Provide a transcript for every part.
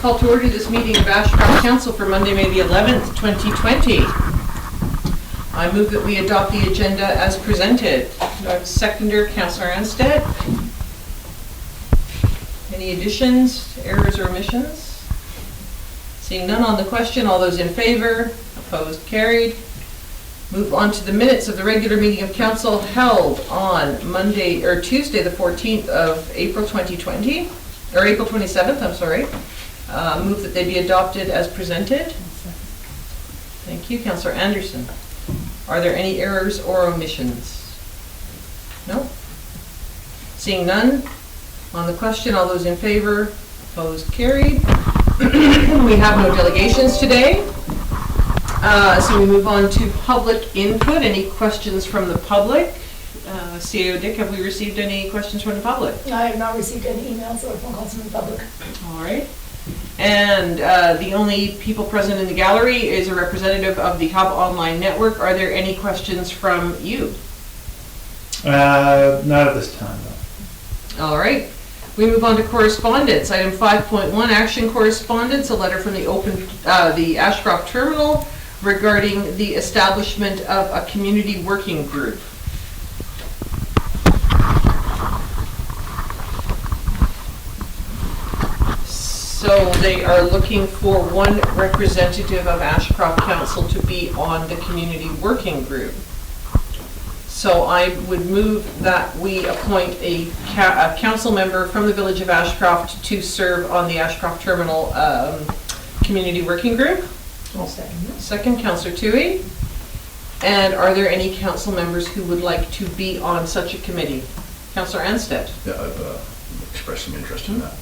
call to order this meeting of Ashcroft Council for Monday, May the 11th, 2020. I move that we adopt the agenda as presented. Seconder, Councillor Anstead. Any additions, errors, or omissions? Seeing none on the question, all those in favor? Opposed, carried. Move on to the minutes of the regular meeting of council held on Tuesday, the 14th of April 2020, or April 27th, I'm sorry. Move that they be adopted as presented. Thank you, Councillor Anderson. Are there any errors or omissions? No? Seeing none, on the question, all those in favor, opposed, carried. We have no delegations today. So we move on to public input. Any questions from the public? CAO Dick, have we received any questions from the public? I have not received any emails or phone calls from the public. All right. And the only people present in the gallery is a representative of the Hub Online Network. Are there any questions from you? Not at this time, no. All right. We move on to correspondence. Item 5.1, action correspondence, a letter from the Ashcroft Terminal regarding the establishment of a community working group. So they are looking for one representative of Ashcroft Council to be on the community working group. So I would move that we appoint a council member from the Village of Ashcroft to serve on the Ashcroft Terminal Community Working Group. I'll second that. Second, Councillor Toohey. And are there any council members who would like to be on such a committee? Councillor Anstead. Yeah, I've expressed some interest in that.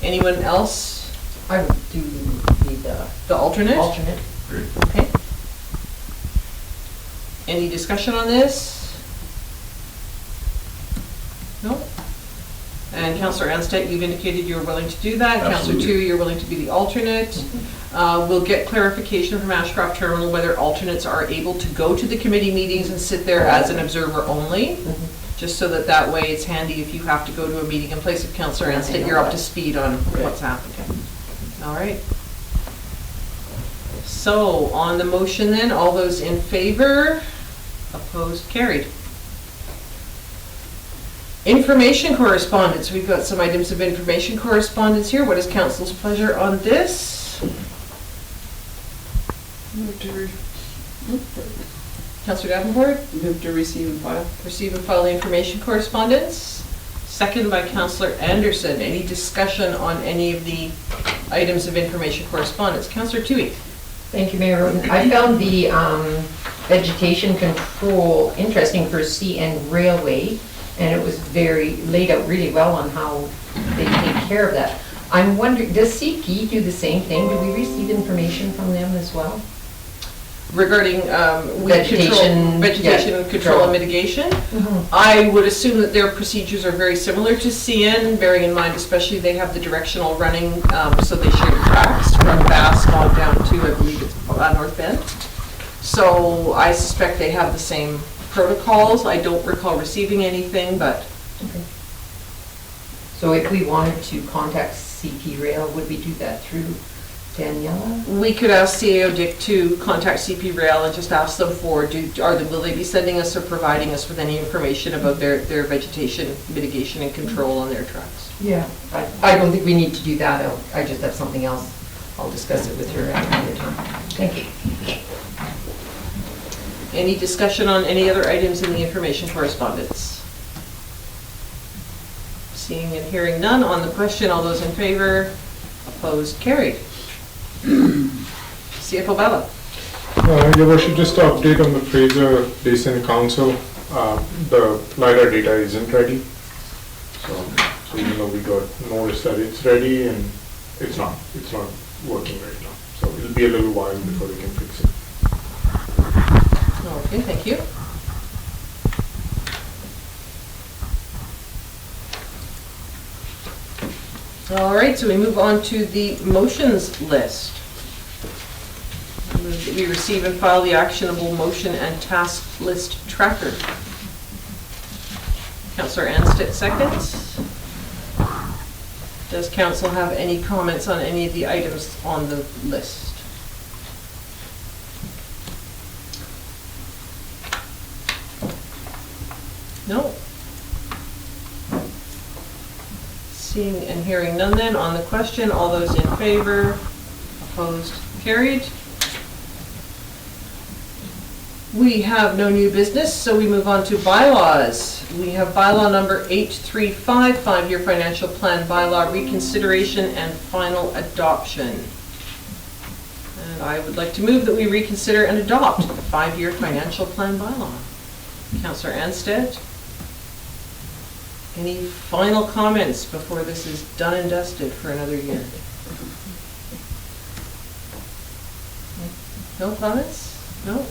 Anyone else? I would do The alternate? alternate. Great. Okay. Any discussion on this? No? And Councillor Anstead, you've indicated you're willing to do that. Councillor Absolutely. Toohey, you're willing to be the alternate. We'll get clarification from Ashcroft Terminal whether alternates are able to go to the committee meetings and sit there as an observer only, just so that way it's handy if you have to go to a meeting in place of Councillor Anstead, you're up to speed on what's happening. All right. So on the motion then, all those in favor, opposed, carried. Information correspondence. We've got some items of information correspondence here. What is council's pleasure on this? Councillor Davenport? Move to receive and file. Receive and file the information correspondence. Second by Councillor Anderson. Any discussion on any of the items of information correspondence? Councillor Toohey. Thank you, Mayor Roden. I found the vegetation control interesting for CN Railway, and it was laid out really well on how they take care of that. I'm wondering, does CP do the same thing? Do we receive information from them as well? Regarding Vegetation control and mitigation, I would assume that their procedures are very similar to CN, bearing in mind especially they have the directional running, so they share tracks from Bass on down to, I believe it's North Bend. So I suspect they have the same protocols. I don't recall receiving anything, but. Okay. So if we wanted to contact CP Rail, would we do that through Daniela? We could ask CAO Dick to contact CP Rail and just ask them will they be sending us or providing us with any information about their vegetation mitigation and control on their tracks? Yeah. I don't think we need to do that. I just have something else. I'll discuss it with her at another time. Thank you. Any discussion on any other items in the information correspondence? Seeing and hearing none on the question, all those in favor, opposed, carried. CFO Bella. Your worship, just to update on the Fraser Basin Council, the LiDAR data isn't ready. So even though we got notice that it's ready, and it's not working right now. So it'll be a little while before we can fix it. Okay, thank you. All right, so we move on to the motions list. I move that we receive and file the actionable motion and task list tracker. Councillor Anstead seconds. Does council have any comments on any of the items on the list? No? Seeing and hearing none then, on the question, all those in favor, opposed, carried. We have no new business, so we move on to bylaws. We have bylaw number 835, 5-year financial plan bylaw reconsideration and final adoption. And I would like to move that we reconsider and adopt the 5-year financial plan bylaw. Councillor Anstead, any final comments before this is done and dusted for another year? No comments? No?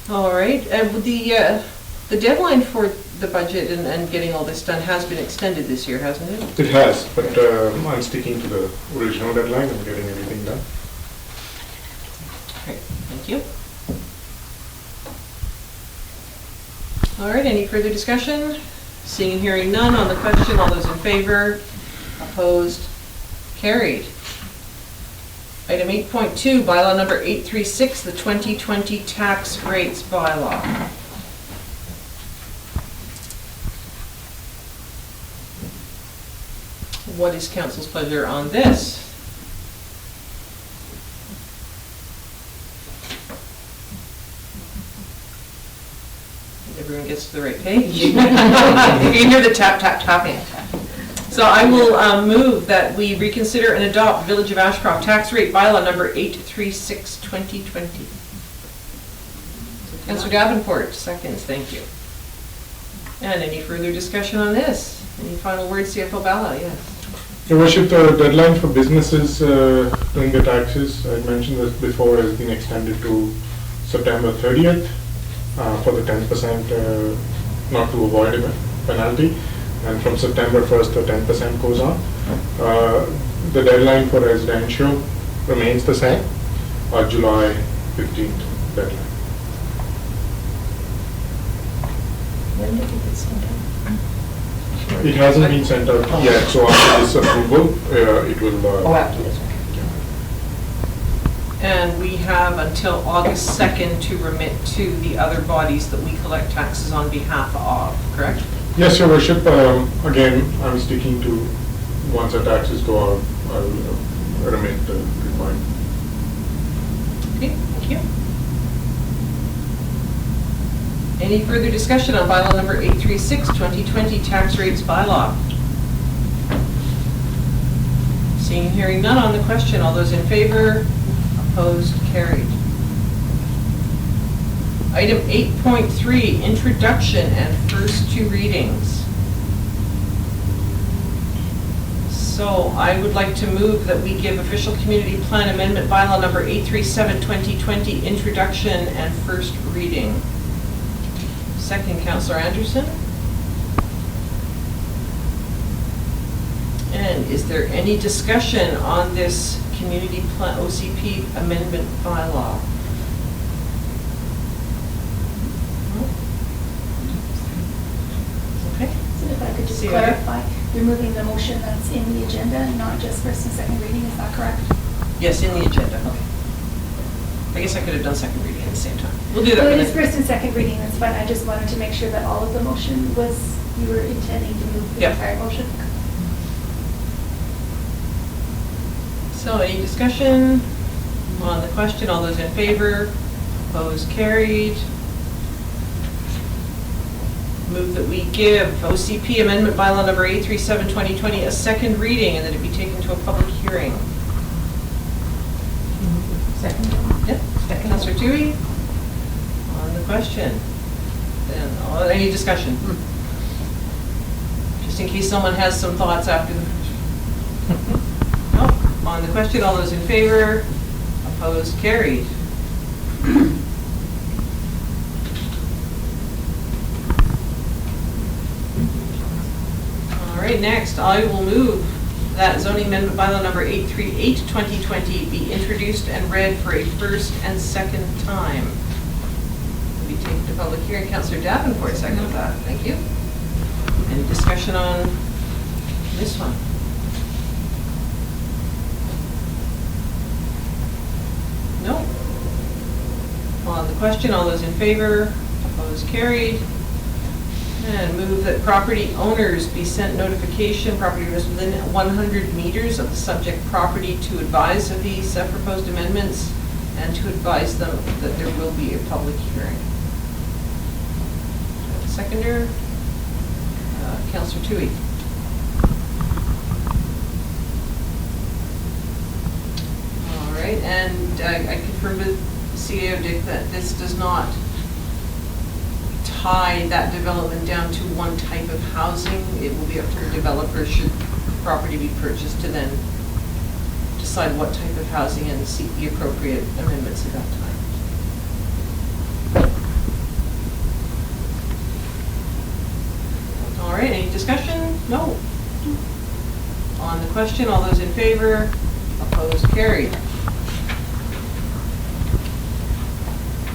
All right, and the deadline for the budget and getting all this done has been extended this year, hasn't it? It has, but I'm sticking to the original deadline and getting everything done. Okay, thank you. All right, any further discussion? Seeing and hearing none on the question, all those in favor, opposed, carried. Item 8.2, bylaw number 836, the 2020 tax rates bylaw. What is council's pleasure on this? Everyone gets to the right page. You can hear the tap, tap, tapping. So I will move that we reconsider and adopt Village of Ashcroft tax rate bylaw number 836, 2020. Councillor Davenport, seconds, thank you. And any further discussion on this? Any final words, CFO Bala? Yes. Your Worship, the deadline for businesses doing the taxes, I mentioned this before, has been extended to September 30th for the 10% not to avoid a penalty. And from September 1st, the 10% goes on. The deadline for residential remains the same, July 15th deadline. When did it get sent out? It hasn't been sent out yet, so after this approval, it will... After this one. And we have until August 2nd to remit to the other bodies that we collect taxes on behalf of, correct? Yes, Your Worship. Again, I'm sticking to, once the taxes go out, I'll remit the required. Okay, thank you. Any further discussion on bylaw number 836, 2020 tax rates bylaw? Seeing and hearing none on the question, all those in favor, opposed, carried. Item 8.3, introduction and first two readings. So I would like to move that we give official community plan amendment bylaw number 837, 2020, introduction and first reading. Second, Councillor Anderson. And is there any discussion on this community plan OCP amendment bylaw? Okay. So if I could just See you clarify, you're moving the motion that's in the agenda and not just first and second reading, is that correct? Yes, in the agenda. Okay. I guess I could have done second reading at the same time. We'll do that. Well, it when is first and second reading, that's fine. I just wanted to make sure that all of the motion was, you were intending to move the Yep. entire motion. So any discussion on the question? All those in favor? Opposed? Carried. Move that we give OCP amendment bylaw number 837, 2020 a second reading and that it be taken to a public hearing. Second. Yep. Councillor Toohey on the question. Then, any discussion? Just in case someone has some thoughts after the... No. On the question, all those in favor? Opposed? Carried. All right, next, I will move that zoning amendment bylaw number 838, 2020 be introduced and read for a first and second time. Will be taken to public hearing. Councillor Davenport, second of that. Thank you. Any discussion on This one. No. On the question, all those in favor, opposed, carried. And move that property owners be sent notification, property owners within 100 meters of the subject property, to advise of these proposed amendments and to advise them that there will be a public hearing. Seconder, Councillor Toohey. All right, and I confirm with CAO Dick that this does not tie that development down to one type of housing. It will be up to the developer, should property be purchased, to then decide what type of housing and seek the appropriate amendments at that time. All right, any discussion? No. On the question, all those in favor, opposed, carried.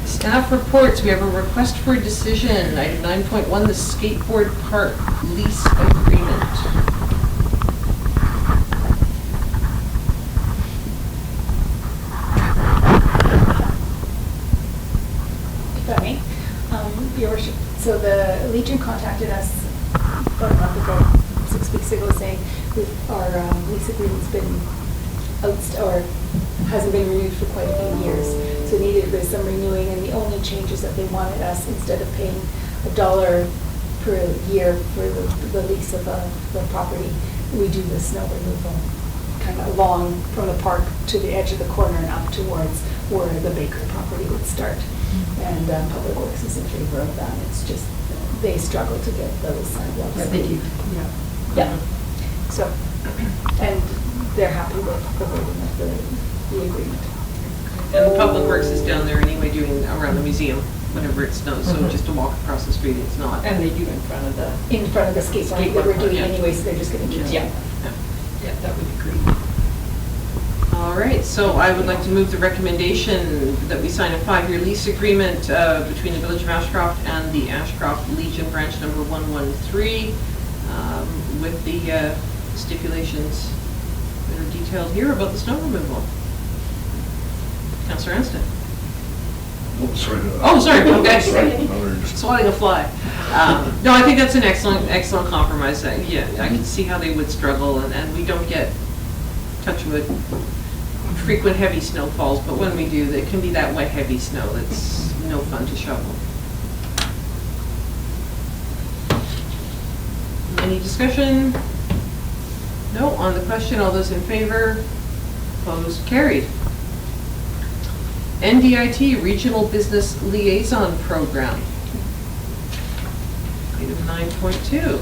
Staff reports, we have a request for a decision, item 9.1, the skateboard park lease agreement. If I may, Your Worship, so the Legion contacted us about a month ago, 6 weeks ago, saying our lease agreement's been or hasn't been renewed for quite a few years. So needed some renewing, and the only changes that they wanted us, instead of paying $1 per year for the lease of the property, we do the snow removal kind of along from the park to the edge of the corner and up towards where the Baker property would start. And Public Works is in favor of that. It's just, they struggle to get those sidewalks. Yeah, they do. Yeah. So, and they're happy with the wording of the agreement. And the Public Works is down there anyway, doing around the museum whenever it snows, so just to walk across the street, it's not. And they do in front of the. In front of the skate park that we're doing yeah. anyway, so they're just gonna keep doing Yeah. that. Yeah, that would be great. All right, so I would like to move the recommendation that we sign a 5-year lease agreement between the Village of Ashcroft and the Ashcroft Legion branch number 113 with the stipulations that are detailed here about the snow removal. Councillor Anston. Oh, sorry. Oh, sorry, okay. Sorry. Swatting a fly. No, I think that's an excellent compromise. Yeah, I can see how they would struggle, and we don't get, touch wood, frequent heavy snowfalls, but when we do, it can be that wet, heavy snow that's no fun to shovel. Any discussion? No, on the question, all those in favor, opposed, carried. NDIT Regional Business Liaison Program. Item 9.2.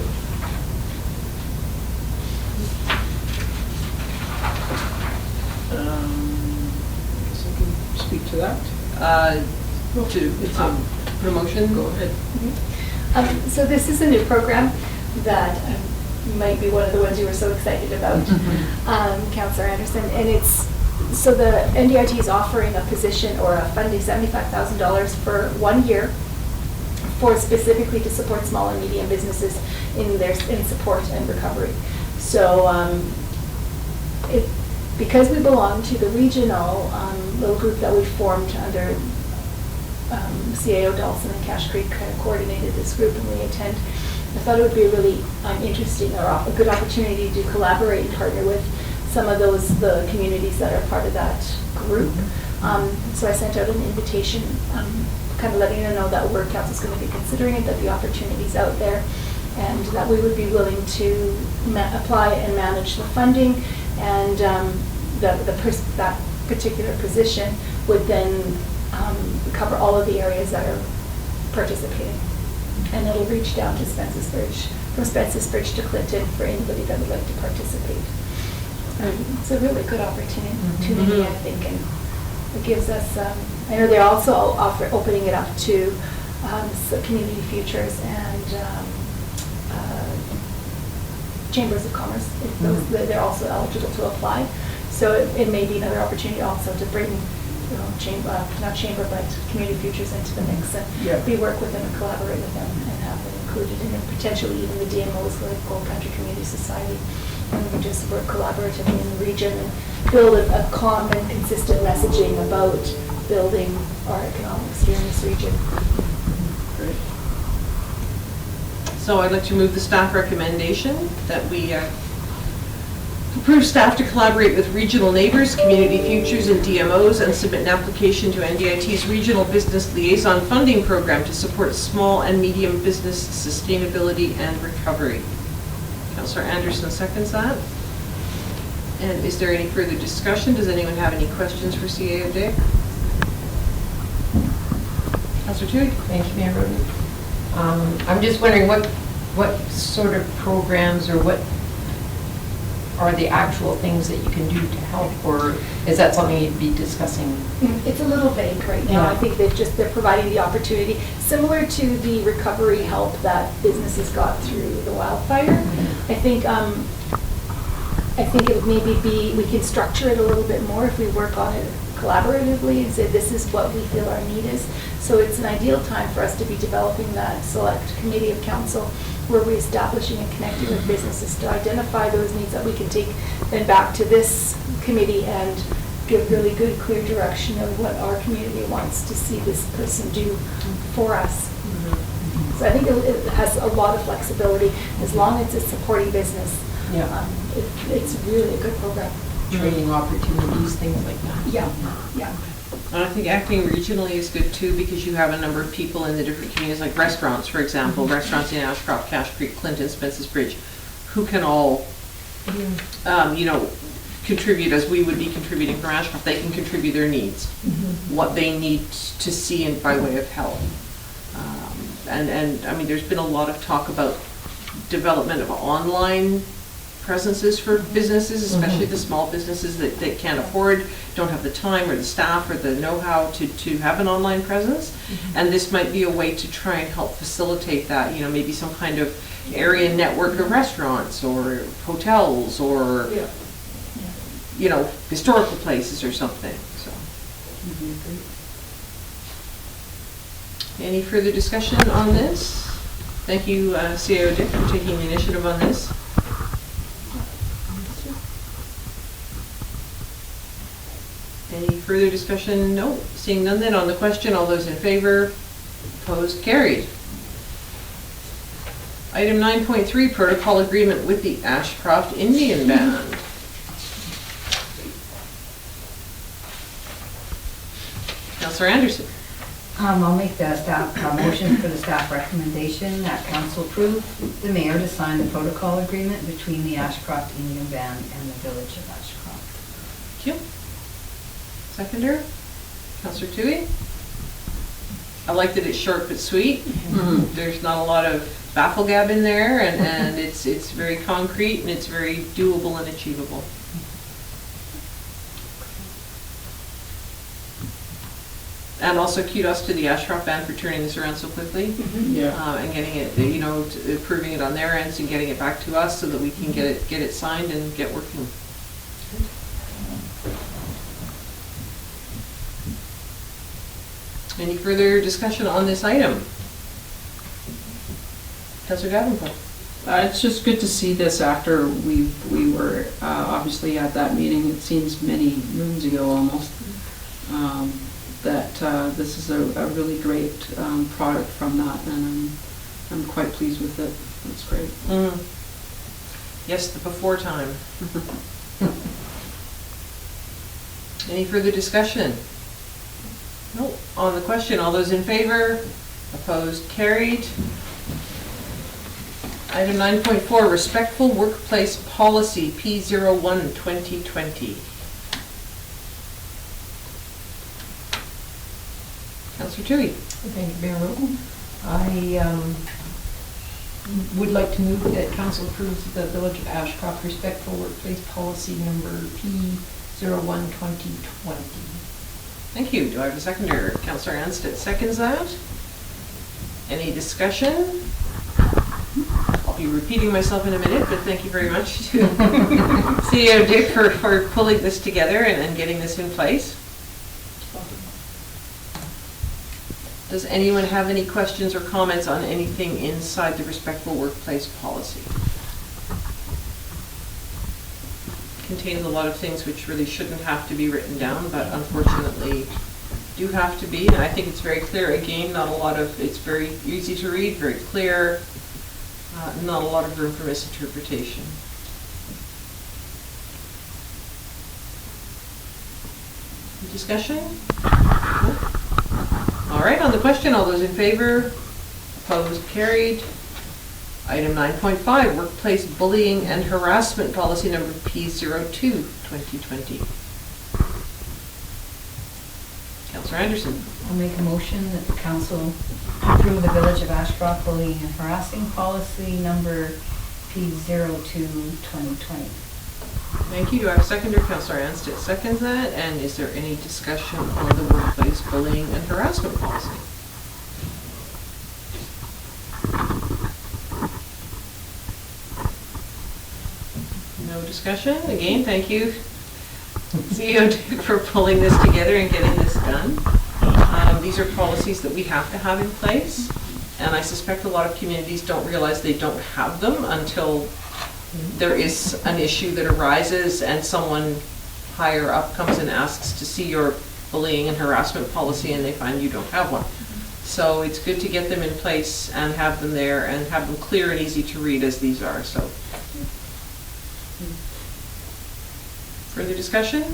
I guess I can speak to that. Put a motion? Go ahead. So this is a new program that might be one of the ones you were so excited about, Councillor Anderson. And it's, so the NDIT is offering a position or a funding $75,000 for 1 year for specifically to support small and medium businesses in support and recovery. So because we belong to the regional little group that we formed under CAO Dawson and Cache Creek kind of coordinated this group, and we intend, I thought it would be a really interesting or a good opportunity to collaborate and partner with some of the communities that are part of that group. So I sent out an invitation, kind of letting them know that Work Council is going to be considering it, that the opportunity's out there, and that we would be willing to apply and manage the funding, and that particular position would then cover all of the areas that are participating. And it'll reach down to Spence's Bridge, from Spence's Bridge to Clinton, for anybody that would like to participate. It's a really good opportunity, I think, and it gives us, I know they're also opening it up to Community Futures and Chambers of Commerce. They're also eligible to apply. So it may be another opportunity also to bring, not chamber, but Community Futures into the mix, and we work with them and collaborate with them and have them included, and potentially even the DMOs like Gold Country Community Society. And we can just work collaboratively in the region and build a common, consistent messaging about building our economic sphere in this region. Great. So I'd like to move the staff recommendation that we approve staff to collaborate with regional neighbours, community futures and DMOs, and submit an application to NDIT's Regional Business Liaison funding program to support small and medium business sustainability and recovery. Councillor Anderson seconds that. And is there any further discussion? Does anyone have any questions for CAO Dick? Councillor Tui? Thank you, Mayor Roden. I'm just wondering what sort of programs or what are the actual things that you can do to help, or is that something you'd be discussing? It's a little vague right now. Yeah. I think they're providing the opportunity, similar to the recovery help that businesses got through the wildfire. I think it would maybe be, we can structure it a little bit more if we work on it collaboratively and say this is what we feel our need is. So it's an ideal time for us to be developing that select committee of council where we're establishing and connecting with businesses to identify those needs that we can take then back to this committee and give really good, clear direction of what our community wants to see this person do for us. So I think it has a lot of flexibility as long as it's supporting business. Yeah. It's really a good program. Training opportunities, things like that. Yeah, yeah. And I think acting regionally is good too, because you have a number of people in the different communities, like restaurants, for example, restaurants in Ashcroft, Cache Creek, Clinton, Spence's Bridge, who can all, contribute as we would be contributing from Ashcroft. They can contribute their needs, what they need to see in by way of help. And I mean, there's been a lot of talk about development of online presences for businesses, especially the small businesses that can't afford, don't have the time or the staff or the know-how to have an online presence. And this might be a way to try and help facilitate that, maybe some kind of area network of restaurants or hotels or, historical places or something, so. Any further discussion on this? Thank you, CAO Dick, for taking the initiative on this. Any further discussion? No. Seeing none then on the question, all those in favor, opposed, carried. Item 9.3, protocol agreement with the Ashcroft Indian Band. Councillor Anderson. I'll make the staff motion for the staff recommendation that council approve the mayor to sign the protocol agreement between the Ashcroft Indian Band and the village of Ashcroft. Thank you. Seconder, Councillor Tui. I like that it's short but sweet. There's not a lot of bafflegab in there, and it's very concrete and it's very doable and achievable. And also kudos to the Ashcroft Band for turning this around so quickly. And getting it, approving it on their ends and getting it back to us so that we can get it signed and get working. Any further discussion on this item? Councillor Davenport. It's just good to see this after we were obviously at that meeting. It seems many moons ago almost. That this is a really great product from that, and I'm quite pleased with it. That's great. Yes, the before time. Any further discussion? No. On the question, all those in favor? Opposed? Carried. Item 9.4, Respectful Workplace Policy P01 2020. Councillor Tui. Thank you, Mayor Roden. I would like to move that council approves the Village of Ashcroft Respectful Workplace Policy number P01 2020. Thank you. Do I have a seconder? Councillor Anstett seconds that. Any discussion? I'll be repeating myself in a minute, but thank you very much to CEO Dick for pulling this together and getting this in place. Does anyone have any questions or comments on anything inside the respectful workplace policy? Contains a lot of things which really shouldn't have to be written down, but unfortunately do have to be, and I think it's very clear. Again, it's very easy to read, very clear, not a lot of room for misinterpretation. Discussion? All right, on the question, all those in favor? Opposed? Carried. Item 9.5, workplace bullying and harassment policy number P02, 2020. Councillor Anderson. I'll make a motion that the council approve the Village of Ashcroft bullying and harassing policy number P02, 2020. Thank you. Do I have a seconder? Councillor Anstett seconds that. And is there any discussion on the workplace bullying and harassment policy? No discussion? Again, thank you, CEO Duke, for pulling this together and getting this done. These are policies that we have to have in place, and I suspect a lot of communities don't realize they don't have them until there is an issue that arises and someone higher up comes and asks to see your bullying and harassment policy and they find you don't have one. So it's good to get them in place and have them there and have them clear and easy to read as these are. So, further discussion?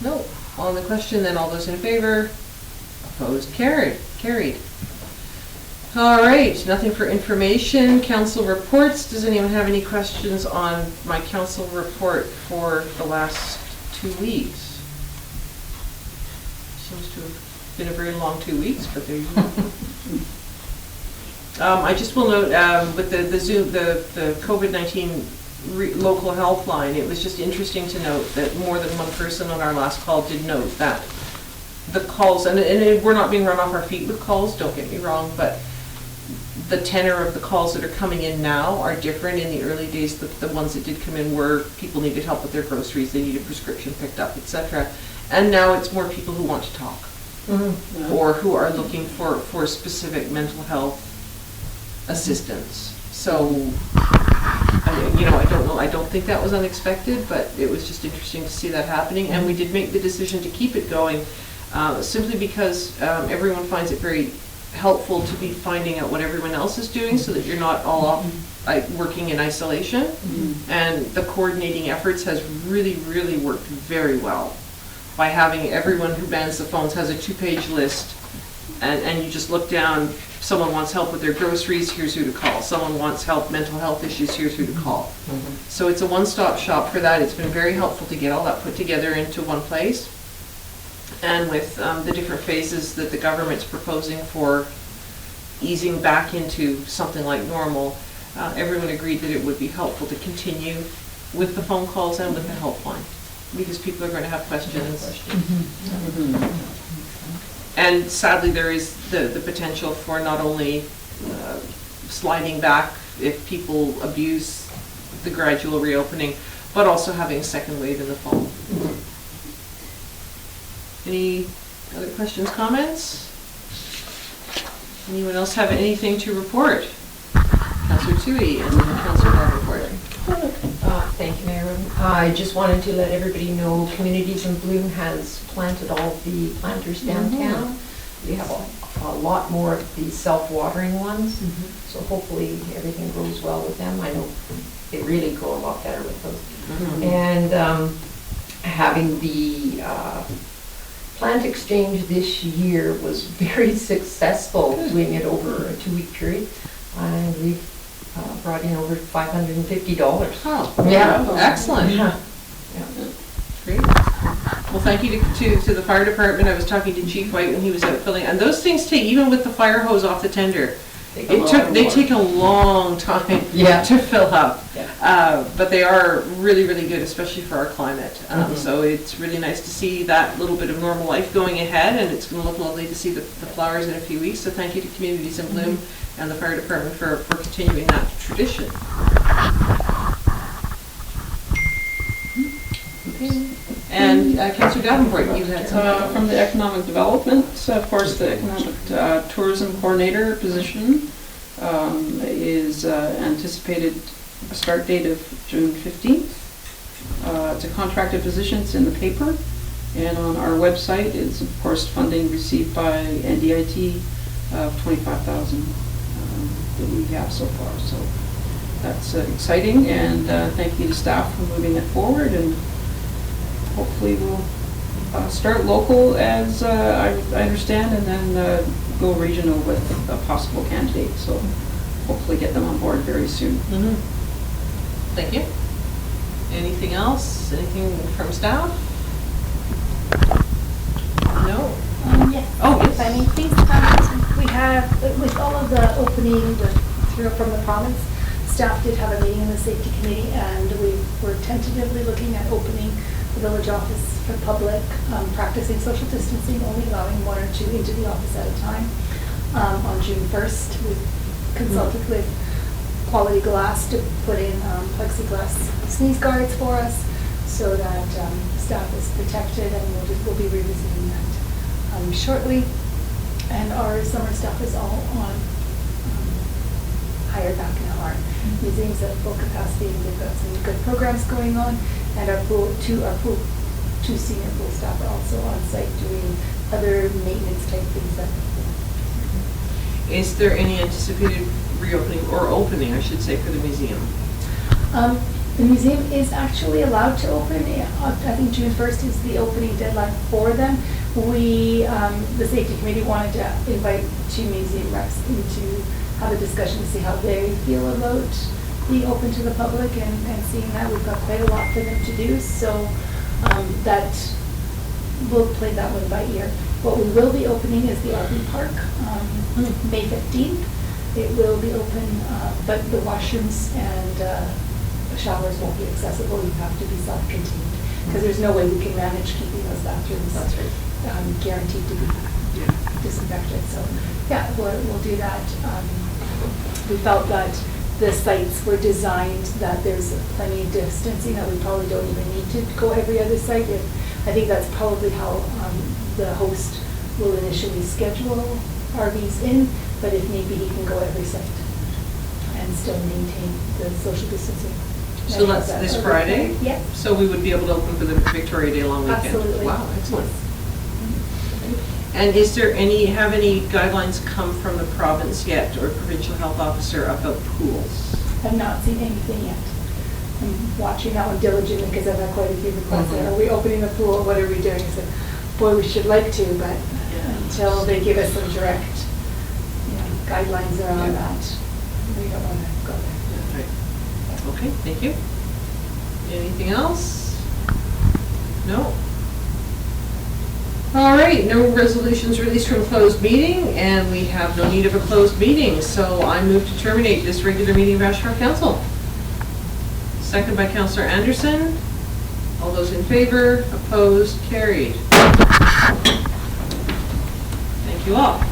No. On the question, then all those in favor? Opposed? Carried. All right, nothing for information. Council reports. Does anyone have any questions on my council report for the last 2 weeks? Seems to have been a very long 2 weeks, but there you go. I just will note with the Zoom, the COVID-19 local health line, it was just interesting to note that more than one person on our last call did note that the calls, and we're not being run off our feet with calls, don't get me wrong, but the tenor of the calls that are coming in now are different. In the early days, the ones that did come in were people needed help with their groceries, they needed prescription picked up, etc. And now it's more people who want to talk, or who are looking for specific mental health assistance. So, I don't know, I don't think that was unexpected, but it was just interesting to see that happening. And we did make the decision to keep it going, simply because everyone finds it very helpful to be finding out what everyone else is doing so that you're not all off working in isolation. And the coordinating efforts has really, really worked very well by having everyone who mans the phones has a 2-page list, and you just look down. Someone wants help with their groceries, here's who to call. Someone wants help, mental health issues, here's who to call. So it's a one-stop shop for that. It's been very helpful to get all that put together into one place. And with the different phases that the government's proposing for easing back into something like normal, everyone agreed that it would be helpful to continue with the phone calls and with the helpline, because people are going to have questions. And sadly, there is the potential for not only sliding back if people abuse the gradual reopening, but also having a second wave in the fall. Any other questions, comments? Anyone else have anything to report? Councillor Tui and then Councillor Davenport. Thank you, Mayor. I just wanted to let everybody know Communities in Bloom has planted all the planters downtown. We have a lot more of the self-watering ones, so hopefully everything goes well with them. I know they really go a lot better with those. And having the plant exchange this year was very successful, doing it over a 2-week period. And we've brought in over $550. Oh, yeah, excellent. Yeah. Great. Well, thank you to the fire department. I was talking to Chief White when he was out filling, and those things take, even with the fire hose off the tender, they take a long time to fill up. But they are really, really good, especially for our climate. So it's really nice to see that little bit of normal life going ahead, and it's going to look lovely to see the flowers in a few weeks. So thank you to Communities in Bloom and the fire department for continuing that tradition. Okay. And Councillor Davenport, you had something. From the economic development, of course, the economic tourism coordinator position is anticipated a start date of June 15th. It's a contracted position, it's in the paper, and on our website is, of course, funding received by NDIT of $25,000 that we have so far. So that's exciting, and thank you to staff for moving it forward, and hopefully we'll start local as I understand, and then go regional with a possible candidate. So hopefully get them on board very soon. Mhm. Thank you. Anything else? Anything from staff? No? Yes. Oh, yes. If I may, please. We have, with all of the opening from the province, staff did have a meeting in the safety committee, and we were tentatively looking at opening the village office for public, practicing social distancing, only allowing one or two into the office at a time. On June 1st, we consulted with Quality Glass to put in plexiglass sneeze guards for us so that staff is protected, and we'll be revisiting that shortly. And our summer staff is all on hired back now. Our museums at full capacity, and we've got some good programs going on. And our two senior pool staff are also on site doing other maintenance type things. Is there any anticipated reopening, or opening, I should say, for the museum? The museum is actually allowed to open. I think June 1st is the opening deadline for them. We, the safety committee, wanted to invite two museum reps in to have a discussion to see how they feel about being open to the public, and seeing that we've got quite a lot for them to do. So that we'll play that one by ear. What we will be opening is the RV park, May 15th. It will be open, but the washrooms and showers won't be accessible. You have to be self-contained, because there's no way we can manage keeping those bathrooms guaranteed to be disinfected. So yeah, we'll do that. We felt that the sites were designed that there's plenty of distancing, that we probably don't even need to go every other site. I think that's probably how the host will initially schedule RVs in, but if need be, he can go every site and still maintain the social distancing. So that's this Friday? Yeah. So we would be able to open for the Victoria Day long weekend? Absolutely. Wow, excellent. Yes. And is there have any guidelines come from the province yet, or provincial health officer, about pools? I've not seen anything yet. I'm watching that one diligently, because I've had quite a few requests. Are we opening the pool? What are we doing? I said, boy, we should like to, but until they give us some direct guidelines around that, we don't want to go there. Right. Okay, thank you. Anything else? No? All right, no resolutions released from closed meeting, and we have no need of a closed meeting, so I move to terminate this regular meeting of Ashcroft Council. Second by Councillor Anderson. All those in favor, opposed, carried. Thank you all.